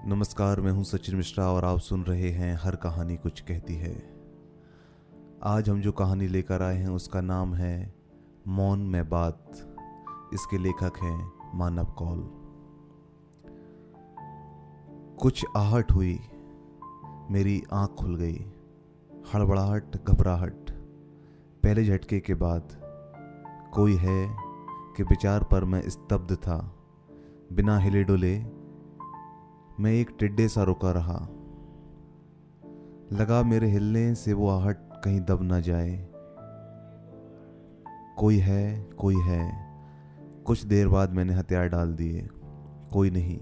नमस्कार, मैं हूं सचिन मिश्रा और आप सुन रहे हैं हर कहानी कुछ कहती है। आज हम जो कहानी लेकर आए हैं उसका नाम है मौन में बात। इसके लेखक हैं मानव कौल। कुछ आहट हुई, मेरी आंख खुल गई। हड़बड़ाहट, घबराहट, पहले झटके के बाद कोई है कि विचार पर मैं स्तब्ध था। बिना हिले डुले मैं एक टिड्डे सा रुका रहा। लगा मेरे हिलने से वो आहट कहीं दब न जाए। कोई है, कोई है। कुछ देर बाद मैंने हथियार डाल दिए। कोई नहीं।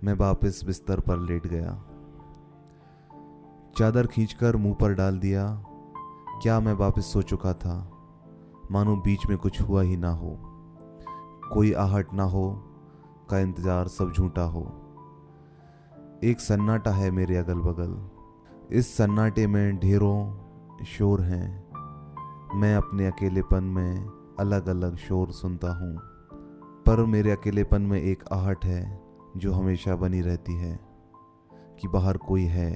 मैं वापस बिस्तर पर लेट गया। चादर खींचकर मुंह पर डाल दिया। क्या मैं वापस सो चुका था, मानो बीच में कुछ हुआ ही ना हो। कोई आहट ना हो का इंतजार सब झूठा हो। एक सन्नाटा है मेरे अगल बगल। इस सन्नाटे में ढेरों शोर हैं। मैं अपने अकेलेपन में अलग अलग शोर सुनता हूँ, पर मेरे अकेलेपन में एक आहट है जो हमेशा बनी रहती है कि बाहर कोई है,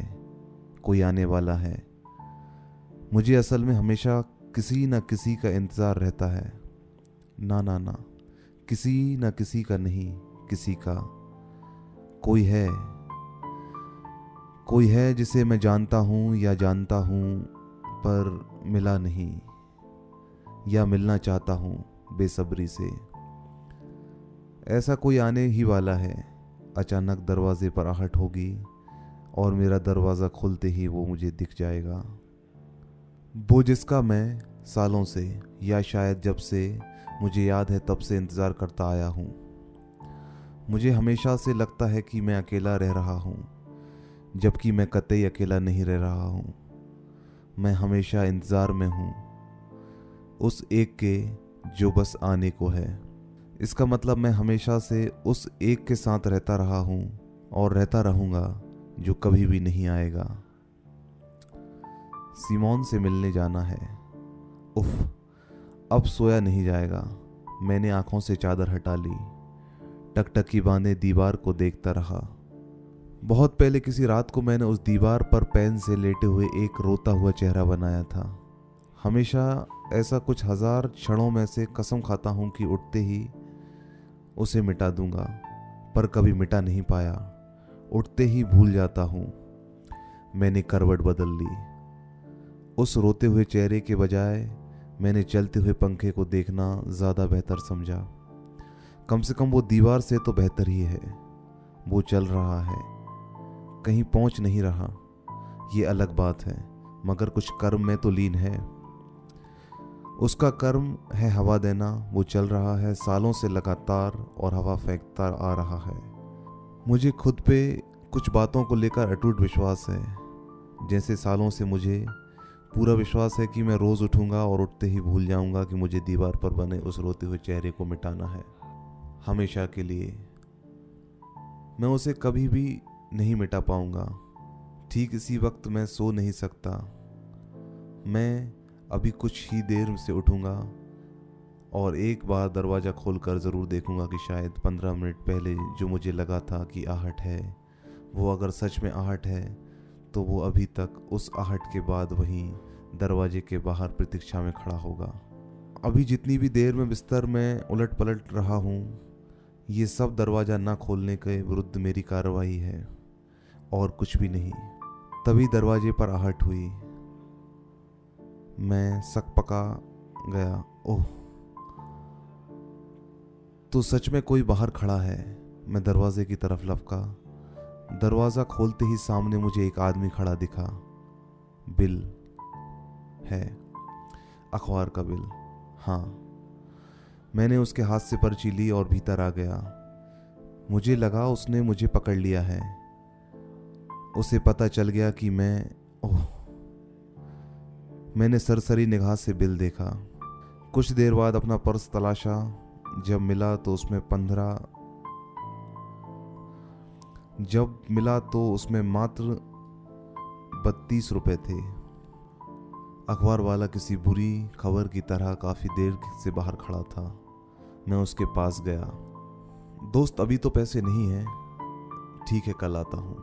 कोई आने वाला है। मुझे असल में हमेशा किसी न किसी का इंतज़ार रहता है। ना ना ना, किसी न किसी का नहीं, किसी का। कोई है जिसे मैं जानता हूँ या जानता हूँ पर मिला नहीं, या मिलना चाहता हूँ बेसब्री से। ऐसा कोई आने ही वाला है। अचानक दरवाजे पर आहट होगी और मेरा दरवाज़ा खुलते ही वो मुझे दिख जाएगा। वो जिसका मैं सालों से, या शायद जब से मुझे याद है तब से इंतज़ार करता आया हूँ। मुझे हमेशा से लगता है कि मैं अकेला रह रहा हूँ, जबकि मैं कतई अकेला नहीं रह रहा हूँ। मैं हमेशा इंतज़ार में हूँ उस एक के जो बस आने को है। इसका मतलब मैं हमेशा से उस एक के साथ रहता रहा हूँ और रहता रहूँगा जो कभी भी नहीं आएगा। सिमोन से मिलने जाना है। उफ, अब सोया नहीं जाएगा। मैंने आंखों से चादर हटा ली। टकटकी बांधे दीवार को देखता रहा। बहुत पहले किसी रात को मैंने उस दीवार पर पेन से लेटे हुए एक रोता हुआ चेहरा बनाया था। हमेशा ऐसा कुछ हजार क्षणों में से कसम खाता हूँ कि उठते ही उसे मिटा दूंगा, पर कभी मिटा नहीं पाया। उठते ही भूल जाता हूँ। मैंने करवट बदल ली। उस रोते हुए चेहरे के बजाय मैंने चलते हुए पंखे को देखना ज़्यादा बेहतर समझा। कम से कम वो दीवार से तो बेहतर ही है। वो चल रहा है, कहीं पहुंच नहीं रहा, ये अलग बात है, मगर कुछ कर्म में तो लीन है। उसका कर्म है हवा देना। वो चल रहा है सालों से लगातार और हवा फेंकता आ रहा है। मुझे खुद पे कुछ बातों को लेकर अटूट विश्वास है। जैसे सालों से मुझे पूरा विश्वास है कि मैं रोज़ उठूंगा और उठते ही भूल जाऊंगा कि मुझे दीवार पर बने उस रोते हुए चेहरे को मिटाना है, हमेशा के लिए। मैं उसे कभी भी नहीं मिटा पाऊंगा। ठीक इसी वक्त मैं सो नहीं सकता। मैं अभी कुछ ही देर से उठूंगा और एक बार दरवाज़ा खोलकर ज़रूर देखूंगा कि शायद 15 मिनट पहले जो मुझे लगा था कि आहट है, वो अगर सच में आहट है तो वो अभी तक उस आहट के बाद वहीं दरवाजे के बाहर प्रतीक्षा में खड़ा होगा। अभी जितनी भी देर में बिस्तर में उलट पलट रहा हूँ, ये सब दरवाज़ा ना खोलने के विरुद्ध मेरी कार्रवाई है और कुछ भी नहीं। तभी दरवाजे पर आहट हुई। मैं सकपका गया। ओह, तो सच में कोई बाहर खड़ा है। मैं दरवाजे की तरफ लपका। दरवाज़ा खोलते ही सामने मुझे एक आदमी खड़ा दिखा। बिल है, अखबार का बिल। हाँ, मैंने उसके हाथ से पर्ची ली और भीतर आ गया। मुझे लगा उसने मुझे पकड़ लिया है। उसे पता चल गया कि मैंने सरसरी निगाह से बिल देखा। कुछ देर बाद अपना पर्स तलाशा। जब मिला तो उसमें मात्र 32 रुपए थे। अखबार वाला किसी बुरी खबर की तरह काफ़ी देर से बाहर खड़ा था। मैं उसके पास गया। दोस्त, अभी तो पैसे नहीं हैं, ठीक है, कल आता हूँ।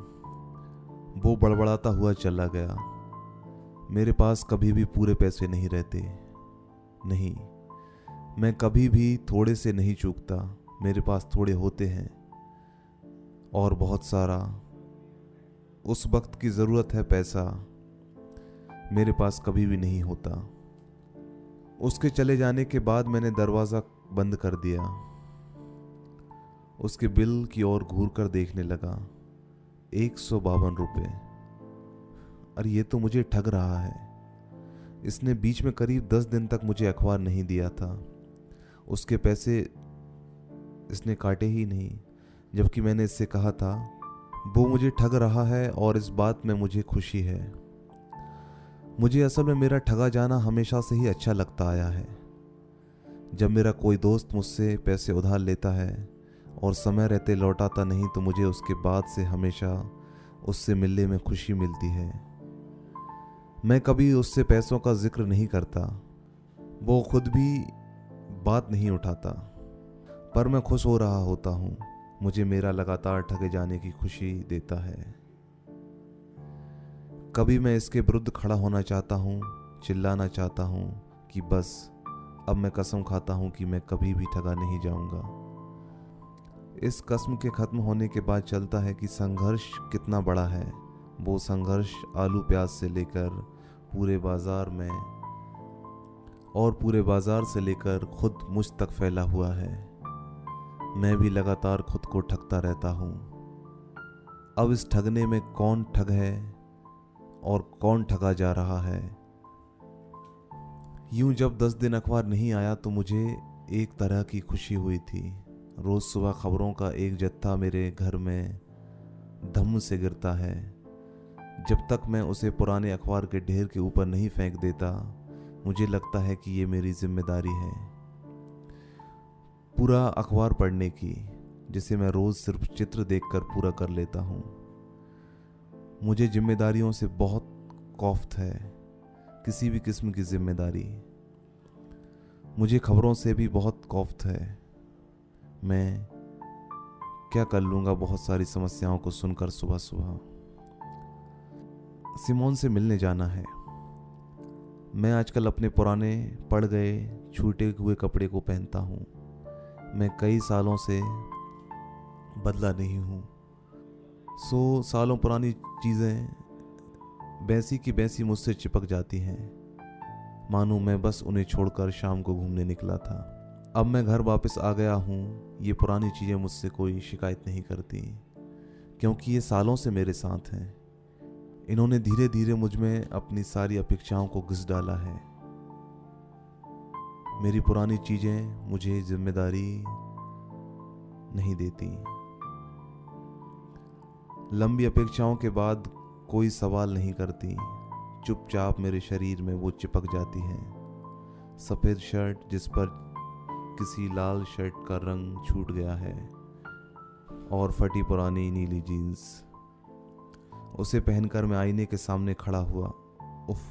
वो बड़बड़ाता हुआ चला गया। मेरे पास कभी भी पूरे पैसे नहीं रहते। नहीं, मैं कभी भी थोड़े से नहीं चूकता। मेरे पास थोड़े होते हैं और बहुत सारा। उस वक्त की ज़रूरत है पैसा, मेरे पास कभी भी नहीं होता। उसके चले जाने के बाद मैंने दरवाज़ा बंद कर दिया। उसके बिल की ओर घूर कर देखने लगा। 152 रुपये। अरे ये तो मुझे ठग रहा है। इसने बीच में करीब 10 दिन तक मुझे अखबार नहीं दिया था। उसके पैसे इसने काटे ही नहीं, जबकि मैंने इससे कहा था। वो मुझे ठग रहा है और इस बात में मुझे खुशी है। मुझे असल में मेरा ठगा जाना हमेशा से ही अच्छा लगता आया है। जब मेरा कोई दोस्त मुझसे पैसे उधार लेता है और समय रहते लौटाता नहीं, तो मुझे उसके बाद से हमेशा उससे मिलने में खुशी मिलती है। मैं कभी उससे पैसों का जिक्र नहीं करता, वो खुद भी बात नहीं उठाता, पर मैं खुश हो रहा होता हूँ। मुझे मेरा लगातार ठगे जाने की खुशी देता है। कभी मैं इसके विरुद्ध खड़ा होना चाहता हूँ, चिल्लाना चाहता हूँ कि बस अब मैं कसम खाता हूँ कि मैं कभी भी ठगा नहीं जाऊंगा। इस कसम के खत्म होने के बाद चलता है कि संघर्ष कितना बड़ा है। वो संघर्ष आलू प्याज से लेकर पूरे बाजार में और पूरे बाजार से लेकर खुद मुझ तक फैला हुआ है। मैं भी लगातार खुद को ठगता रहता हूँ। अब इस ठगने में कौन ठग है और कौन ठगा जा रहा है। यूं जब 10 दिन अखबार नहीं आया तो मुझे एक तरह की खुशी हुई थी। रोज सुबह खबरों का एक जत्था मेरे घर में धम्म से गिरता है। जब तक मैं उसे पुराने अखबार के ढेर के ऊपर नहीं फेंक देता, मुझे लगता है कि ये मेरी जिम्मेदारी है पूरा अखबार पढ़ने की, जिसे मैं रोज सिर्फ चित्र देखकर पूरा कर लेता हूँ। मुझे जिम्मेदारियों से बहुत खौफ है, किसी भी किस्म की जिम्मेदारी। मुझे खबरों से भी बहुत खौफ है। मैं क्या कर लूँगा बहुत सारी समस्याओं को सुनकर सुबह सुबह। सिमोन से मिलने जाना है। मैं आजकल अपने पुराने पड़ गए छूटे हुए कपड़े को पहनता हूँ। मैं कई सालों से बदला नहीं हूँ। सालों पुरानी चीज़ें वैसी की वैसी मुझसे चिपक जाती हैं, मानो मैं बस उन्हें छोड़कर शाम को घूमने निकला था। अब मैं घर वापस आ गया हूँ। ये पुरानी चीज़ें मुझसे कोई शिकायत नहीं करती, क्योंकि ये सालों से मेरे साथ हैं। इन्होंने धीरे धीरे मुझ में अपनी सारी अपेक्षाओं को घिस डाला है। मेरी पुरानी चीज़ें मुझे जिम्मेदारी नहीं देती। लंबी अपेक्षाओं के बाद कोई सवाल नहीं करती। चुपचाप मेरे शरीर में वो चिपक जाती हैं। सफ़ेद शर्ट जिस पर किसी लाल शर्ट का रंग छूट गया है और फटी पुरानी नीली जीन्स। उसे पहनकर मैं आईने के सामने खड़ा हुआ। उफ,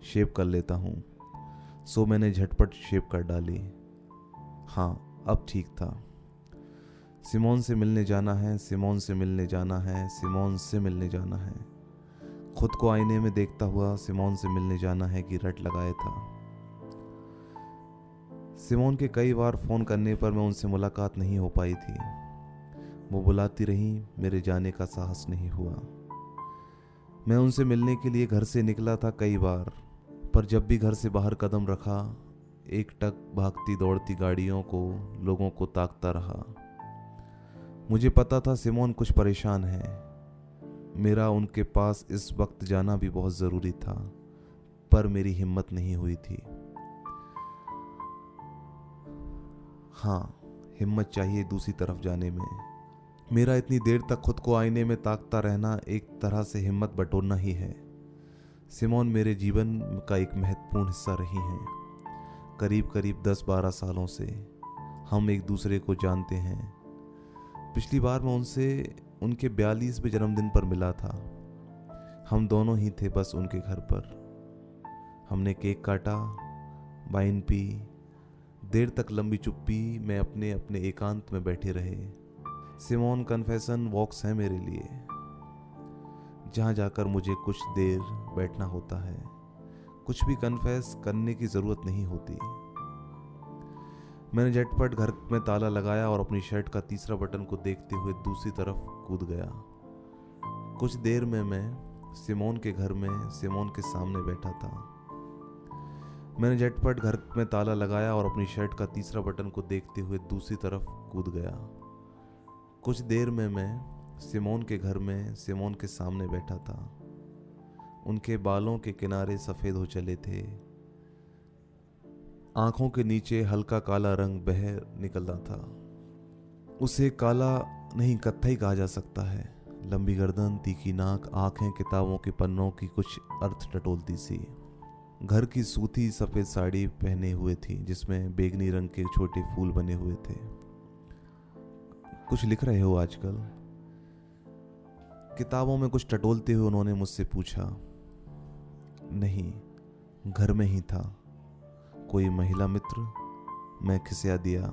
शेव कर लेता हूँ। मैंने झटपट शेव कर डाली। हाँ, अब ठीक था। सिमोन से मिलने जाना है, सिमोन से मिलने जाना है, सिमोन से मिलने जाना है। खुद को आईने में देखता हुआ सिमोन से मिलने जाना है कि रट लगाए था। सिमोन के कई बार फ़ोन करने पर मैं उनसे मुलाकात नहीं हो पाई थी। वो बुलाती रही, मेरे जाने का साहस नहीं हुआ। मैं उनसे मिलने के लिए घर से निकला था कई बार, पर जब भी घर से बाहर कदम रखा, एकटक भागती दौड़ती गाड़ियों को, लोगों को ताकता रहा। मुझे पता था सिमोन कुछ परेशान है। मेरा उनके पास इस वक्त जाना भी बहुत ज़रूरी था, पर मेरी हिम्मत नहीं हुई थी। हाँ, हिम्मत चाहिए दूसरी तरफ जाने में। मेरा इतनी देर तक खुद को आईने में ताकता रहना एक तरह से हिम्मत बटोरना ही है। सिमोन मेरे जीवन का एक महत्वपूर्ण हिस्सा रही हैं। करीब करीब 10-12 सालों से हम एक दूसरे को जानते हैं। पिछली बार मैं उनसे उनके 42वें जन्मदिन पर मिला था। हम दोनों ही थे बस उनके घर पर। हमने केक काटा, वाइन पी, देर तक लंबी चुप्पी में अपने अपने एकांत में बैठे रहे। सिमोन कन्फेशन वॉक्स है मेरे लिए, जहाँ जाकर मुझे कुछ देर बैठना होता है। कुछ भी कन्फेस करने की ज़रूरत नहीं होती। मैंने झटपट घर में ताला लगाया और अपनी शर्ट का तीसरा बटन को देखते हुए दूसरी तरफ कूद गया। कुछ देर में मैं सिमोन के घर में सिमोन के सामने बैठा था। मैंने झटपट घर में ताला लगाया और अपनी शर्ट का तीसरा बटन को देखते हुए दूसरी तरफ कूद गया। कुछ देर में मैं सिमोन के घर में सिमोन के सामने बैठा था। उनके बालों के किनारे सफ़ेद हो चले थे। आंखों के नीचे हल्का काला रंग बह निकलता था। उसे काला नहीं कत्थई कहा जा सकता है। लंबी गर्दन, तीखी नाक, आंखें किताबों के पन्नों की कुछ अर्थ टटोलती सी। घर की सूती सफ़ेद साड़ी पहने हुए थी जिसमें बैंगनी रंग के छोटे फूल बने हुए थे। कुछ लिख रहे हो आजकल? किताबों में कुछ टटोलते हुए उन्होंने मुझसे पूछा। नहीं, घर में ही था। कोई महिला मित्र? मैं खिसिया दिया।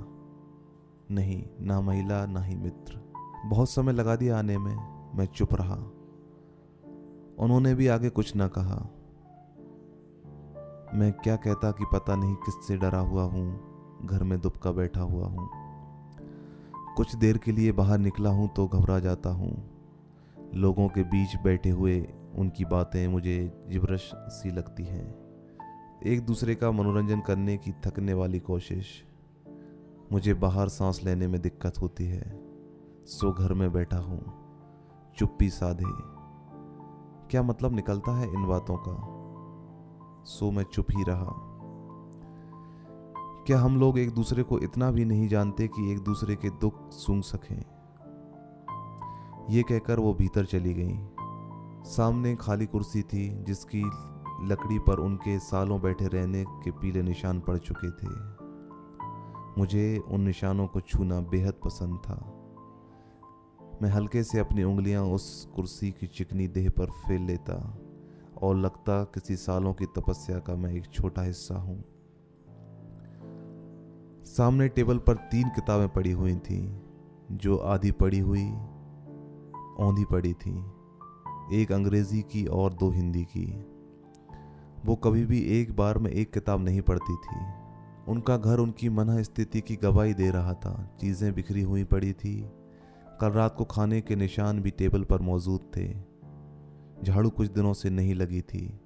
नहीं, ना महिला ना ही मित्र। बहुत समय लगा दिया आने में। मैं चुप रहा। उन्होंने भी आगे कुछ न कहा। मैं क्या कहता कि पता नहीं किससे डरा हुआ हूँ, घर में दुबका बैठा हुआ हूँ। कुछ देर के लिए बाहर निकला हूँ तो घबरा जाता हूँ। लोगों के बीच बैठे हुए उनकी बातें मुझे जिब्रश सी लगती हैं। एक दूसरे का मनोरंजन करने की थकने वाली कोशिश। मुझे बाहर सांस लेने में दिक्कत होती है। सो घर में बैठा हूँ, चुप्पी साधे। क्या मतलब निकलता है इन बातों का? सो मैं चुप ही रहा। क्या हम लोग एक दूसरे को इतना भी नहीं जानते कि एक दूसरे के दुख सूंघ सकें? ये कहकर वो भीतर चली गई। सामने खाली कुर्सी थी जिसकी लकड़ी पर उनके सालों बैठे रहने के पीले निशान पड़ चुके थे। मुझे उन निशानों को छूना बेहद पसंद था। मैं हल्के से अपनी उंगलियां उस कुर्सी की चिकनी देह पर फेर लेता और लगता किसी सालों की तपस्या का मैं एक छोटा हिस्सा हूं। सामने टेबल पर 3 किताबें पड़ी हुई थीं, जो आधी पड़ी हुई औंधी पड़ी थीं। एक अंग्रेजी की और 2 हिंदी की। वो कभी भी एक बार में एक किताब नहीं पढ़ती थी। उनका घर उनकी मनः स्थिति की गवाही दे रहा था। चीज़ें बिखरी हुई पड़ी थी। कल रात को खाने के निशान भी टेबल पर मौजूद थे। झाड़ू कुछ दिनों से नहीं लगी थी।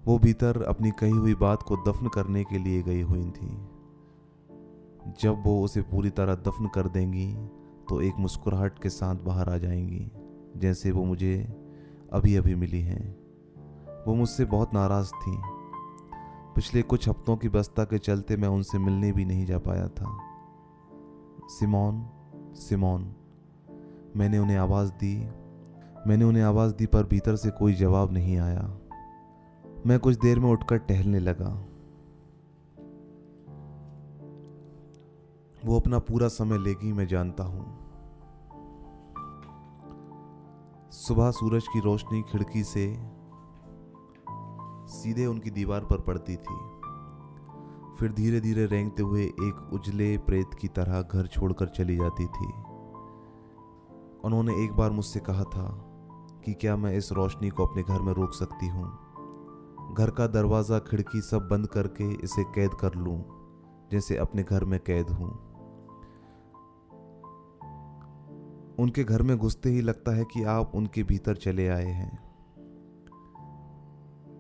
वो भीतर अपनी कही हुई बात को दफन करने के लिए गई हुई थी। जब वो उसे पूरी तरह दफन कर देंगी तो एक मुस्कुराहट के साथ बाहर आ जाएंगी, जैसे वो मुझे अभी अभी मिली हैं। वो मुझसे बहुत नाराज़ थी। पिछले कुछ हफ्तों की व्यस्तता के चलते मैं उनसे मिलने भी नहीं जा पाया था। सिमोन, सिमोन, मैंने उन्हें आवाज़ दी पर भीतर से कोई जवाब नहीं आया। मैं कुछ देर में उठकर टहलने लगा। वो अपना पूरा समय लेगी, मैं जानता हूं। सुबह सूरज की रोशनी खिड़की से सीधे उनकी दीवार पर पड़ती थी, फिर धीरे धीरे रेंगते हुए एक उजले प्रेत की तरह घर छोड़कर चली जाती थी। उन्होंने एक बार मुझसे कहा था कि क्या मैं इस रोशनी को अपने घर में रोक सकती हूँ, घर का दरवाज़ा खिड़की सब बंद करके इसे कैद कर लूँ, जैसे अपने घर में कैद हूँ। उनके घर में घुसते ही लगता है कि आप उनके भीतर चले आए हैं।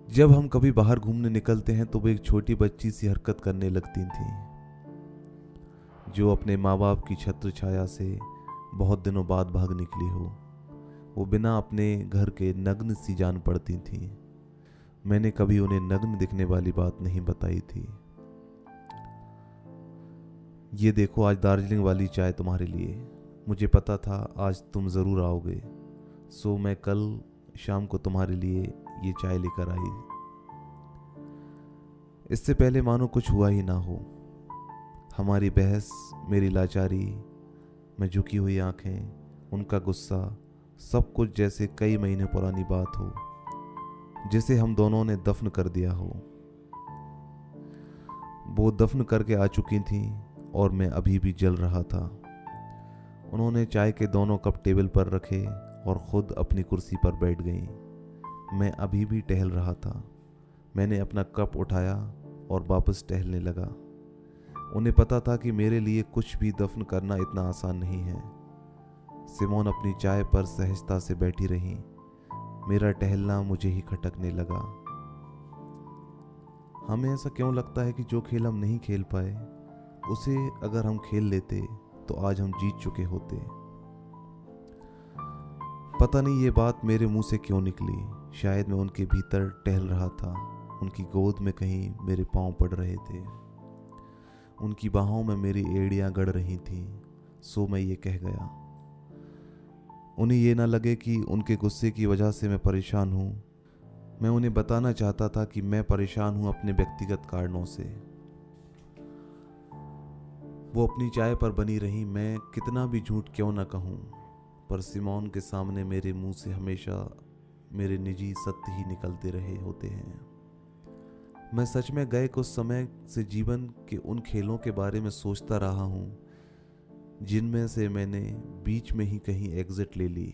जब हम कभी बाहर घूमने निकलते हैं तो वो एक छोटी बच्ची सी हरकत करने लगती थी, जो अपने माँ बाप की छत्र छाया से बहुत दिनों बाद भाग निकली हो। वो बिना अपने घर के नग्न सी जान पड़ती थी। मैंने कभी उन्हें नग्न दिखने वाली बात नहीं बताई थी। ये देखो, आज दार्जिलिंग वाली चाय तुम्हारे लिए। मुझे पता था आज तुम ज़रूर आओगे, सो मैं कल शाम को तुम्हारे लिए ये चाय लेकर आई। इससे पहले मानो कुछ हुआ ही ना हो। हमारी बहस, मेरी लाचारी, मैं झुकी हुई आंखें, उनका गुस्सा, सब कुछ जैसे कई महीने पुरानी बात हो, जिसे हम दोनों ने दफन कर दिया हो। वो दफन करके आ चुकी थी और मैं अभी भी जल रहा था। उन्होंने चाय के दोनों कप टेबल पर रखे और खुद अपनी कुर्सी पर बैठ गईं। मैं अभी भी टहल रहा था। मैंने अपना कप उठाया और वापस टहलने लगा। उन्हें पता था कि मेरे लिए कुछ भी दफन करना इतना आसान नहीं है। सिमोन अपनी चाय पर सहजता से बैठी रही। मेरा टहलना मुझे ही खटकने लगा। हमें ऐसा क्यों लगता है कि जो खेल हम नहीं खेल पाए, उसे अगर हम खेल लेते तो आज हम जीत चुके होते। पता नहीं ये बात मेरे मुंह से क्यों निकली। शायद मैं उनके भीतर टहल रहा था। उनकी गोद में कहीं मेरे पांव पड़ रहे थे। उनकी बाहों में मेरी एड़ियां गड़ रही थीं। सो मैं ये कह गया। उन्हें ये ना लगे कि उनके गुस्से की वजह से मैं परेशान हूँ। मैं उन्हें बताना चाहता था कि मैं परेशान हूँ अपने व्यक्तिगत कारणों से। वो अपनी चाय पर बनी रही। मैं कितना भी झूठ क्यों ना कहूँ, पर सिमोन के सामने मेरे मुंह से हमेशा मेरे निजी सत्य ही निकलते रहे होते हैं। मैं सच में गए कुछ समय से जीवन के उन खेलों के बारे में सोचता रहा हूँ जिनमें से मैंने बीच में ही कहीं एग्जिट ले ली।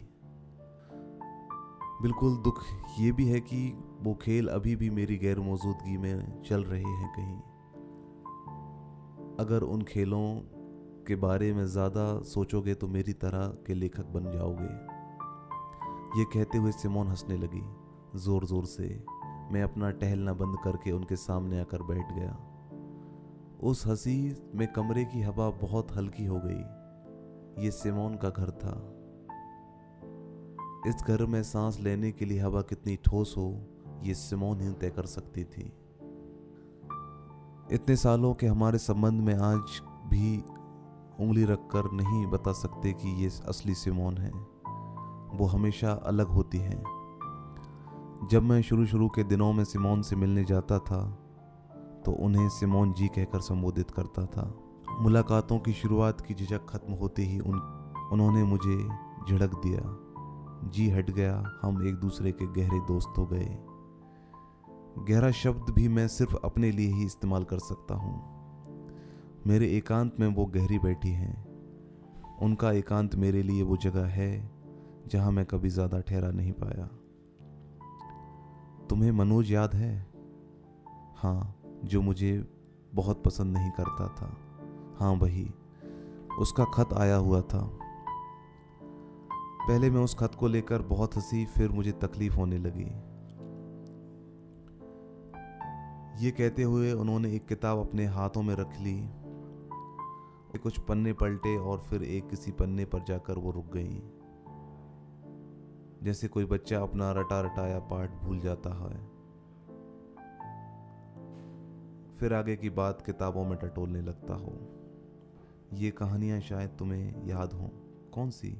बिल्कुल दुख ये भी है कि वो खेल अभी भी मेरी गैर मौजूदगी में चल रहे हैं कहीं। अगर उन खेलों के बारे में ज़्यादा सोचोगे तो मेरी तरह के लेखक बन जाओगे। ये कहते हुए सिमोन हंसने लगी, ज़ोर ज़ोर से। मैं अपना टहलना बंद करके उनके सामने आकर बैठ गया। उस हंसी में कमरे की हवा बहुत हल्की हो गई। ये सिमोन का घर था। इस घर में सांस लेने के लिए हवा कितनी ठोस हो, ये सिमोन ही तय कर सकती थी। इतने सालों के हमारे संबंध में आज भी उंगली रखकर नहीं बता सकते कि ये असली सिमोन है। वो हमेशा अलग होती हैं। जब मैं शुरू के दिनों में सिमोन से मिलने जाता था तो उन्हें सिमोन जी कहकर संबोधित करता था। मुलाकातों की शुरुआत की झिझक खत्म होते ही उन्होंने मुझे झिड़क दिया। जी हट गया। हम एक दूसरे के गहरे दोस्त हो गए। गहरा शब्द भी मैं सिर्फ अपने लिए ही इस्तेमाल कर सकता हूँ। मेरे एकांत में वो गहरी बैठी हैं। उनका एकांत मेरे लिए वो जगह है जहाँ मैं कभी ज़्यादा ठहरा नहीं पाया। तुम्हें मनोज याद है? हाँ, जो मुझे बहुत पसंद नहीं करता था। हाँ वही। उसका खत आया हुआ था। पहले मैं उस खत को लेकर बहुत हंसी, फिर मुझे तकलीफ होने लगी। ये कहते हुए उन्होंने एक किताब अपने हाथों में रख ली। कुछ पन्ने पलटे और फिर एक किसी पन्ने पर जाकर वो रुक गई, जैसे कोई बच्चा अपना रटा रटाया पाठ भूल जाता है। फिर आगे की बात किताबों में टटोलने लगता हो। ये कहानियां शायद तुम्हें याद हो। कौन सी?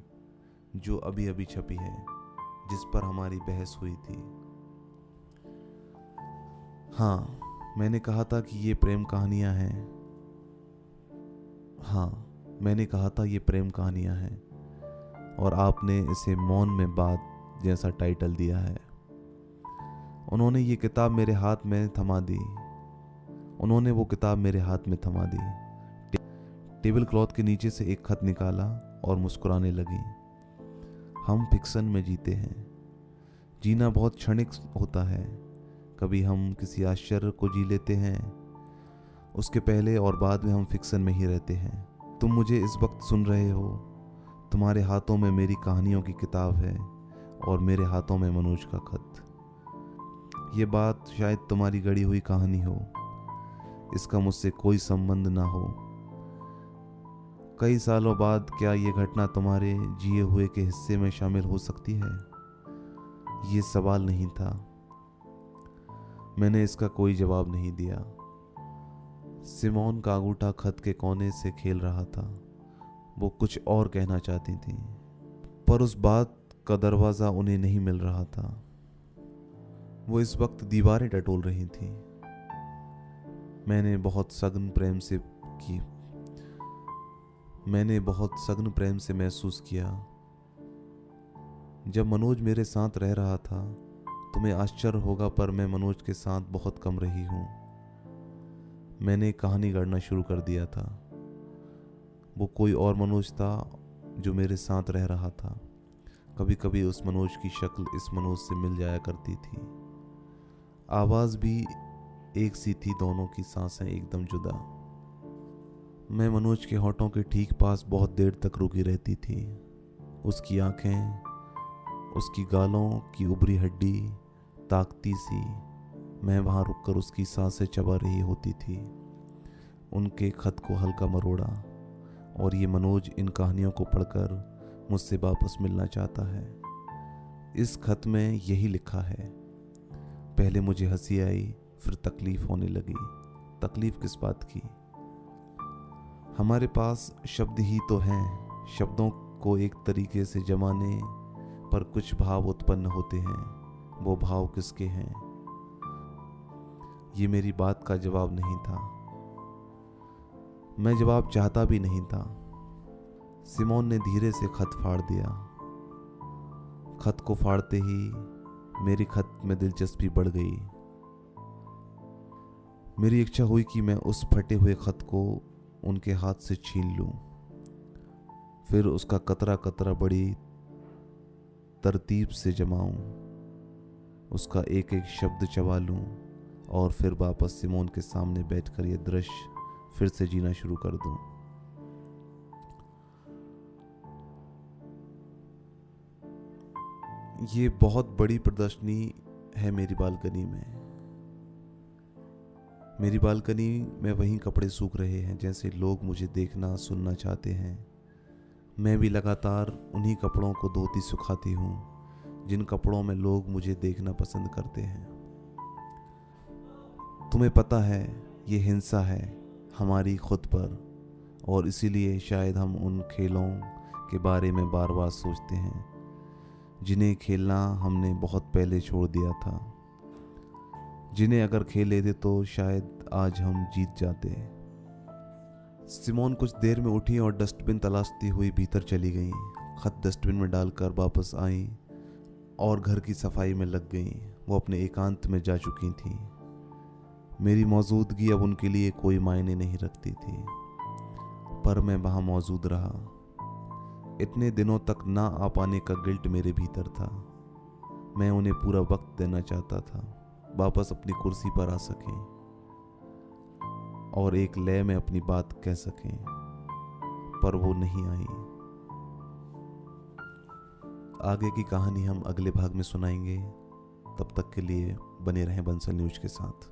जो अभी अभी छपी है, जिस पर हमारी बहस हुई थी। हाँ, मैंने कहा था कि ये प्रेम कहानियां हैं। हाँ, मैंने कहा था ये प्रेम कहानियां हैं और आपने इसे मौन में बात जैसा टाइटल दिया है। उन्होंने ये किताब मेरे हाथ में थमा दी। उन्होंने वो किताब मेरे हाथ में थमा दी। टेबल क्लॉथ के नीचे से एक खत निकाला और मुस्कुराने लगी। हम फिक्शन में जीते हैं। जीना बहुत क्षणिक होता है। कभी हम किसी आश्चर्य को जी लेते हैं, उसके पहले और बाद में हम फिक्शन में ही रहते हैं। तुम मुझे इस वक्त सुन रहे हो। तुम्हारे हाथों में मेरी कहानियों की किताब है और मेरे हाथों में मनोज का खत। ये बात शायद तुम्हारी गढ़ी हुई कहानी हो। इसका मुझसे कोई संबंध ना हो। कई सालों बाद क्या ये घटना तुम्हारे जिए हुए के हिस्से में शामिल हो सकती है? ये सवाल नहीं था। मैंने इसका कोई जवाब नहीं दिया। सिमोन का अंगूठा खत के कोने से खेल रहा था। वो कुछ और कहना चाहती थी, पर उस बात का दरवाजा उन्हें नहीं मिल रहा था। वो इस वक्त दीवारें टटोल रही थी। मैंने बहुत सघन प्रेम से महसूस किया। जब मनोज मेरे साथ रह रहा था, तुम्हें आश्चर्य होगा पर मैं मनोज के साथ बहुत कम रही हूँ। मैंने कहानी गढ़ना शुरू कर दिया था। वो कोई और मनोज था जो मेरे साथ रह रहा था। कभी कभी उस मनोज की शक्ल इस मनोज से मिल जाया करती थी। आवाज़ भी एक सी थी, दोनों की सांसें एकदम जुदा। मैं मनोज के होठों के ठीक पास बहुत देर तक रुकी रहती थी। उसकी आंखें, उसकी गालों की उभरी हड्डी ताकती सी, मैं वहाँ रुककर उसकी सांसें चबा रही होती थी। उनके खत को हल्का मरोड़ा, और ये मनोज इन कहानियों को पढ़कर मुझसे वापस मिलना चाहता है। इस खत में यही लिखा है, पहले मुझे हंसी आई, फिर तकलीफ होने लगी। तकलीफ किस बात की? हमारे पास शब्द ही तो हैं, शब्दों को एक तरीके से जमाने पर कुछ भाव उत्पन्न होते हैं। वो भाव किसके हैं? ये मेरी बात का जवाब नहीं था। मैं जवाब चाहता भी नहीं था। सिमोन ने धीरे से खत फाड़ दिया। खत को फाड़ते ही मेरी खत में दिलचस्पी बढ़ गई। मेरी इच्छा हुई कि मैं उस फटे हुए खत को उनके हाथ से छीन लूं, फिर उसका कतरा कतरा बड़ी तरतीब से जमाऊं, उसका एक एक शब्द चबा लूं और फिर वापस सिमोन के सामने बैठकर यह दृश्य फिर से जीना शुरू कर दूं। ये बहुत बड़ी प्रदर्शनी है मेरी बालकनी में। मेरी बालकनी में वहीं कपड़े सूख रहे हैं जैसे लोग मुझे देखना सुनना चाहते हैं। मैं भी लगातार उन्हीं कपड़ों को धोती सुखाती हूँ जिन कपड़ों में लोग मुझे देखना पसंद करते हैं। तुम्हें पता है, ये हिंसा है हमारी खुद पर, और इसीलिए शायद हम उन खेलों के बारे में बार बार सोचते हैं जिन्हें खेलना हमने बहुत पहले छोड़ दिया था, जिन्हें अगर खेल लेते तो शायद आज हम जीत जाते। सिमोन कुछ देर में उठी और डस्टबिन तलाशती हुई भीतर चली गई। खत डस्टबिन में डालकर वापस आई और घर की सफाई में लग गई। वो अपने एकांत में जा चुकी थी। मेरी मौजूदगी अब उनके लिए कोई मायने नहीं रखती थी, पर मैं वहाँ मौजूद रहा। इतने दिनों तक ना आ पाने का गिल्ट मेरे भीतर था। मैं उन्हें पूरा वक्त देना चाहता था, वापस अपनी कुर्सी पर आ सकें और एक लय में अपनी बात कह सकें, पर वो नहीं आई। आगे की कहानी हम अगले भाग में सुनाएंगे। तब तक के लिए बने रहें बंसल न्यूज के साथ।